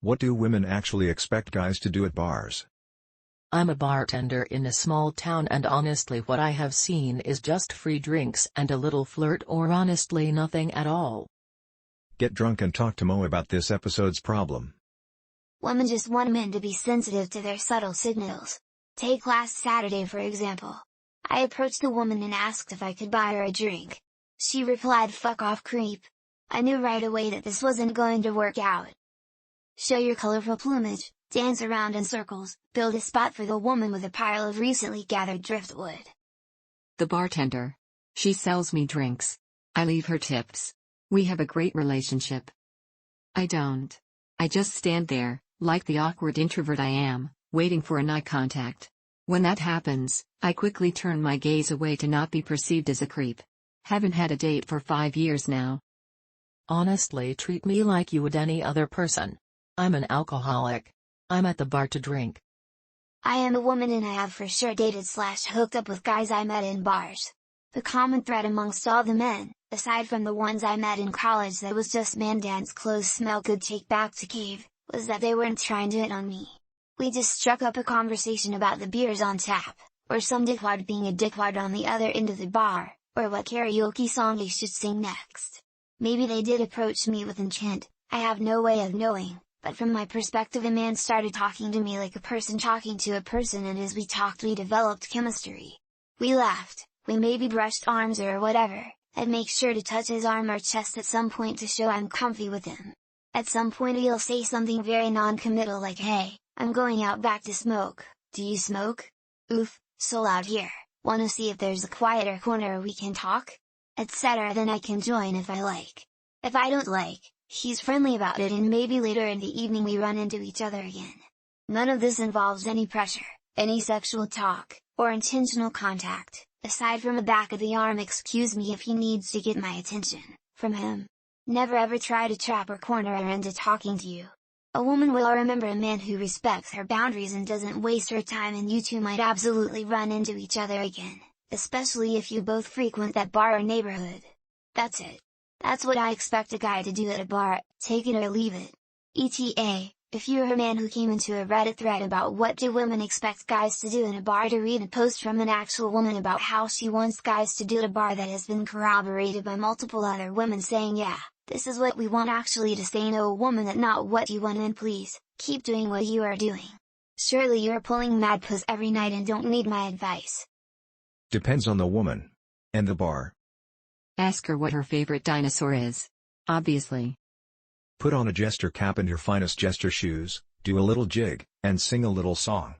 What do women actually expect guys to do at bars? I'm a bartender in a small town, and honestly what I have seen is just free drinks and a little flirt, or honestly nothing at all. Get drunk and talk to Mo about this episode's problem. Women just want men to be sensitive to their subtle signals. Take last Saturday for example. I approached a woman and asked if I could buy her a drink. She replied, "Fuck off, creep." I knew right away that this wasn't going to work out. Show your colorful plumage, dance around in circles, build a spot for the woman with a pile of recently gathered driftwood. The bartender. She sells me drinks. I leave her tips. We have a great relationship. I don't. I just stand there, like the awkward introvert I am, waiting for an eye contact. When that happens, I quickly turn my gaze away to not be perceived as a creep. Haven't had a date for 5 years now. Honestly, treat me like you would any other person. I'm an alcoholic. I'm at the bar to drink. I am a woman and I have for sure dated/hooked up with guys I met in bars. The common thread amongst all the men, aside from the ones I met in college that was just man dance clothes smell good take back to cave, was that they weren't trying to hit on me. We just struck up a conversation about the beers on tap, or some dickwad being a dickwad on the other end of the bar, or what karaoke song they should sing next. Maybe they did approach me with intent, I have no way of knowing, but from my perspective a man started talking to me like a person talking to a person, and as we talked we developed chemistry. We laughed, we maybe brushed arms or whatever. I'd make sure to touch his arm or chest at some point to show I'm comfy with him. At some point he'll say something very non-committal like, "Hey, I'm going out back to smoke, do you smoke? Oof, so loud here, wanna see if there's a quieter corner we can talk?" etc. Then I can join if I like. If I don't like, he's friendly about it, and maybe later in the evening we run into each other again. None of this involves any pressure, any sexual talk, or intentional contact, aside from a back of the arm "excuse me" if he needs to get my attention, from him. Never ever try to trap or corner her into talking to you. A woman will remember a man who respects her boundaries and doesn't waste her time, and you two might absolutely run into each other again, especially if you both frequent that bar or neighborhood. That's it. That's what I expect a guy to do at a bar, take it or leave it. ETA, if you're a man who came into a Reddit thread about what do women expect guys to do in a bar to read a post from an actual woman about how she wants guys to do at a bar that has been corroborated by multiple other women saying, "Yeah, this is what we want," actually to say no, a woman that not what you want, and please, keep doing what you are doing. Surely you're pulling mad puss every night and don't need my advice. Depends on the woman. And the bar. Ask her what her favorite dinosaur is. Obviously. Put on a jester cap and your finest jester shoes, do a little jig, and sing a little song.